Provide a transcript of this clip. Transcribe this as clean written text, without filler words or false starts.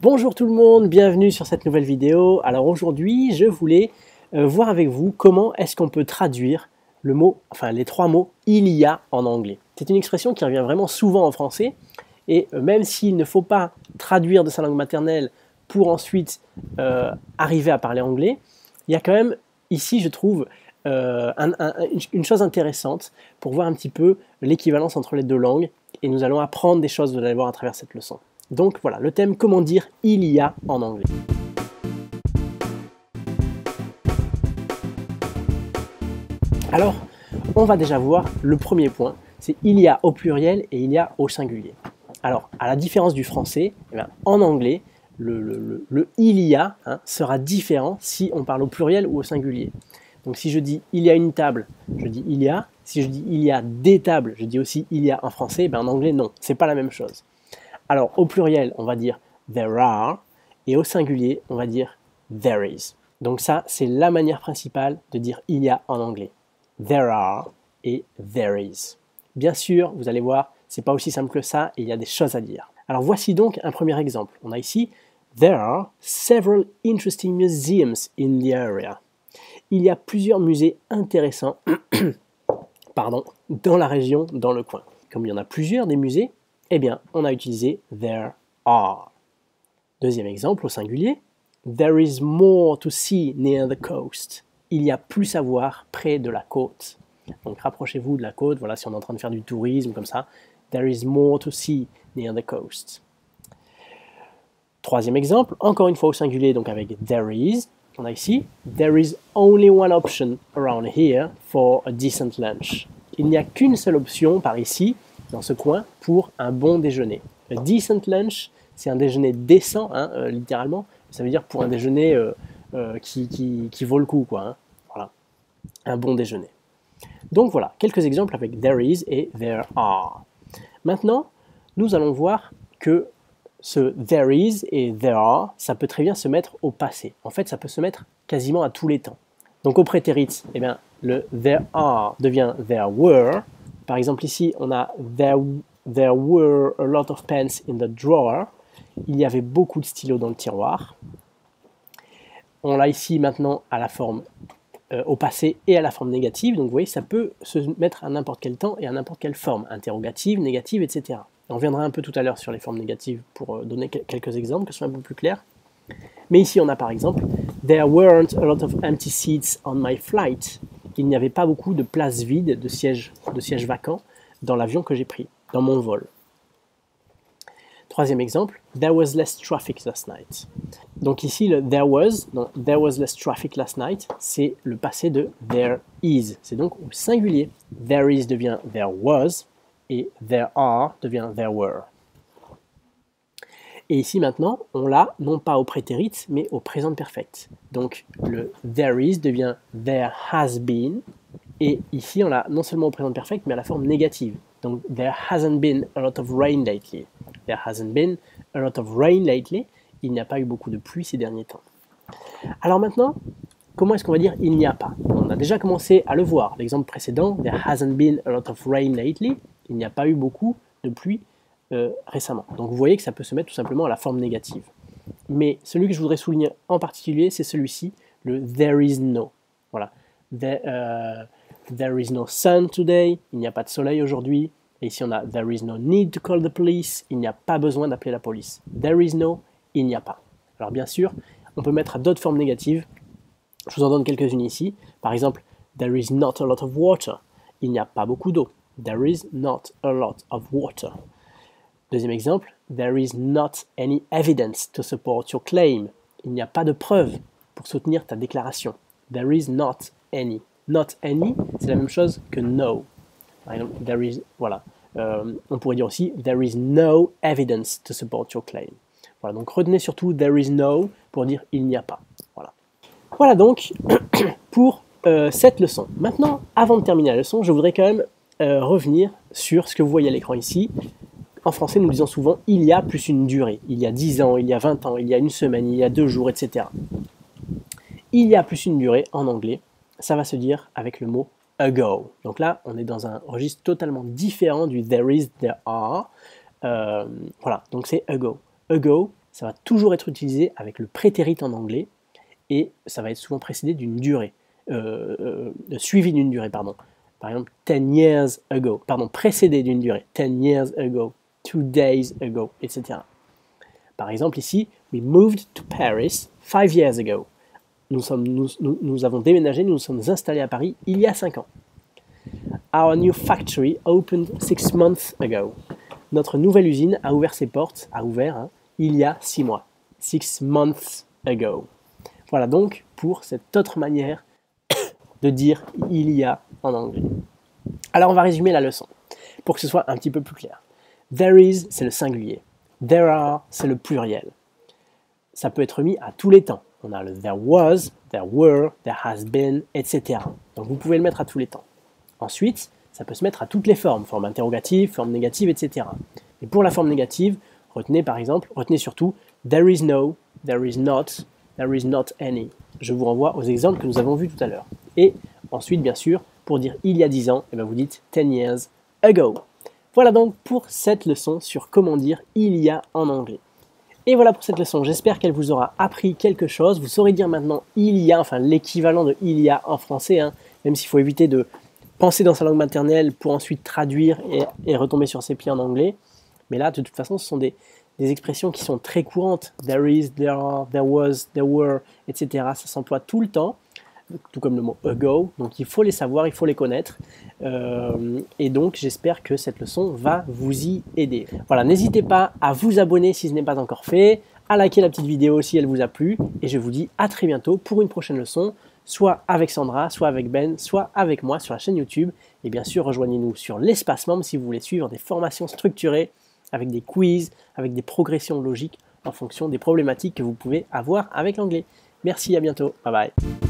Bonjour tout le monde, bienvenue sur cette nouvelle vidéo. Alors aujourd'hui, je voulais voir avec vous comment est-ce qu'on peut traduire le mot, enfin les trois mots « il y a » en anglais. C'est une expression qui revient vraiment souvent en français et même s'il ne faut pas traduire de sa langue maternelle pour ensuite arriver à parler anglais, il y a quand même ici, je trouve, une chose intéressante pour voir un petit peu l'équivalence entre les deux langues et nous allons apprendre des choses, vous allez voir à travers cette leçon. Donc voilà, le thème « Comment dire il y a » en anglais. Alors, on va déjà voir le premier point, c'est « il y a » au pluriel et « il y a » au singulier. Alors, à la différence du français, eh bien, en anglais, le « il y a » sera différent si on parle au pluriel ou au singulier. Donc si je dis « il y a une table », je dis « il y a ». Si je dis « il y a des tables », je dis aussi « il y a » en français. Ben, en anglais, non, c'est pas la même chose. Alors, au pluriel, on va dire « there are » et au singulier, on va dire « there is ». Donc ça, c'est la manière principale de dire « il y a » en anglais. « There are » et « there is ». Bien sûr, vous allez voir, c'est pas aussi simple que ça et il y a des choses à dire. Alors voici donc un premier exemple. On a ici « There are several interesting museums in the area ». Il y a plusieurs musées intéressants dans la région, dans le coin. Comme il y en a plusieurs des musées, eh bien, on a utilisé there are. Deuxième exemple au singulier, there is more to see near the coast. Il y a plus à voir près de la côte. Donc rapprochez-vous de la côte, voilà, si on est en train de faire du tourisme comme ça, there is more to see near the coast. Troisième exemple, encore une fois au singulier, donc avec there is, on a ici, there is only one option around here for a decent lunch. Il n'y a qu'une seule option par ici, dans ce coin, pour un bon déjeuner. A decent lunch, c'est un déjeuner décent, littéralement. Ça veut dire pour un déjeuner qui vaut le coup, quoi. Voilà, un bon déjeuner. Donc voilà, quelques exemples avec there is et there are. Maintenant, nous allons voir que ce there is et there are, ça peut très bien se mettre au passé. En fait, ça peut se mettre quasiment à tous les temps. Donc au prétérit, eh bien, le there are devient there were. Par exemple, ici, on a there were a lot of pens in the drawer. Il y avait beaucoup de stylos dans le tiroir. On l'a ici maintenant à la forme au passé et à la forme négative. Donc vous voyez, ça peut se mettre à n'importe quel temps et à n'importe quelle forme, interrogative, négative, etc. On reviendra un peu tout à l'heure sur les formes négatives pour donner quelques exemples qui sont un peu plus clairs. Mais ici, on a par exemple « There weren't a lot of empty seats on my flight ». Il n'y avait pas beaucoup de places vides, de sièges vacants dans l'avion que j'ai pris, dans mon vol. Troisième exemple, « There was less traffic last night ». Donc ici, le « there was less traffic last night », c'est le passé de « there is ». C'est donc au singulier. « There is » devient « there was » et « there are » devient « there were ». Et ici maintenant, on l'a non pas au prétérit, mais au présent perfect. Donc le there is devient there has been. Et ici, on l'a non seulement au présent perfect, mais à la forme négative. Donc there hasn't been a lot of rain lately. There hasn't been a lot of rain lately. Il n'y a pas eu beaucoup de pluie ces derniers temps. Alors maintenant, comment est-ce qu'on va dire il n'y a pas? On a déjà commencé à le voir. L'exemple précédent, there hasn't been a lot of rain lately. Il n'y a pas eu beaucoup de pluie récemment. Donc vous voyez que ça peut se mettre tout simplement à la forme négative. Mais celui que je voudrais souligner en particulier, c'est celui-ci, le there is no. Voilà. There is no sun today. Il n'y a pas de soleil aujourd'hui. Et ici on a there is no need to call the police. Il n'y a pas besoin d'appeler la police. There is no, il n'y a pas. Alors bien sûr, on peut mettre à d'autres formes négatives. Je vous en donne quelques-unes ici. Par exemple, there is not a lot of water. Il n'y a pas beaucoup d'eau. There is not a lot of water. Deuxième exemple, there is not any evidence to support your claim. Il n'y a pas de preuve pour soutenir ta déclaration. There is not any. Not any, c'est la même chose que no. Par exemple, there is, voilà. On pourrait dire aussi, there is no evidence to support your claim. Voilà, donc retenez surtout there is no pour dire il n'y a pas. Voilà. Voilà donc pour cette leçon. Maintenant, avant de terminer la leçon, je voudrais quand même revenir sur ce que vous voyez à l'écran ici. En français, nous disons souvent « il y a » plus une durée. Il y a 10 ans, il y a 20 ans, il y a une semaine, il y a 2 jours, etc. Il y a plus une durée, en anglais, ça va se dire avec le mot « ago ». Donc là, on est dans un registre totalement différent du « there is »,« there are ». Voilà, donc c'est « ago ». « Ago », ça va toujours être utilisé avec le prétérit en anglais et ça va être souvent précédé d'une durée, suivi d'une durée, pardon. Par exemple, 10 years ago, pardon, précédé d'une durée, 10 years ago, 2 days ago, etc. Par exemple, ici, we moved to Paris 5 years ago. Nous avons déménagé, nous nous sommes installés à Paris il y a 5 ans. Our new factory opened 6 months ago. Notre nouvelle usine a ouvert ses portes, il y a 6 mois. 6 months ago. Voilà donc pour cette autre manière de dire il y a en anglais. Alors on va résumer la leçon pour que ce soit un petit peu plus clair. There is, c'est le singulier. There are, c'est le pluriel. Ça peut être mis à tous les temps. On a le there was, there were, there has been, etc. Donc vous pouvez le mettre à tous les temps. Ensuite, ça peut se mettre à toutes les formes, forme interrogative, forme négative, etc. Et pour la forme négative, retenez surtout there is no, there is not any. Je vous renvoie aux exemples que nous avons vus tout à l'heure. Et ensuite, bien sûr, pour dire il y a 10 ans, eh bien vous dites 10 years ago. Voilà donc pour cette leçon sur comment dire il y a en anglais. Et voilà pour cette leçon, j'espère qu'elle vous aura appris quelque chose. Vous saurez dire maintenant il y a, enfin l'équivalent de il y a en français, même s'il faut éviter de penser dans sa langue maternelle pour ensuite traduire et retomber sur ses pieds en anglais. Mais là, de toute façon, ce sont des expressions qui sont très courantes. There is, there are, there was, there were, etc. Ça s'emploie tout le temps, tout comme le mot ago. Donc il faut les savoir, il faut les connaître. Et donc j'espère que cette leçon va vous y aider. Voilà, n'hésitez pas à vous abonner si ce n'est pas encore fait, à liker la petite vidéo si elle vous a plu. Et je vous dis à très bientôt pour une prochaine leçon, soit avec Sandra, soit avec Ben, soit avec moi sur la chaîne YouTube. Et bien sûr, rejoignez-nous sur l'espace membre si vous voulez suivre des formations structurées avec des quiz, avec des progressions logiques en fonction des problématiques que vous pouvez avoir avec l'anglais. Merci, à bientôt. Bye bye.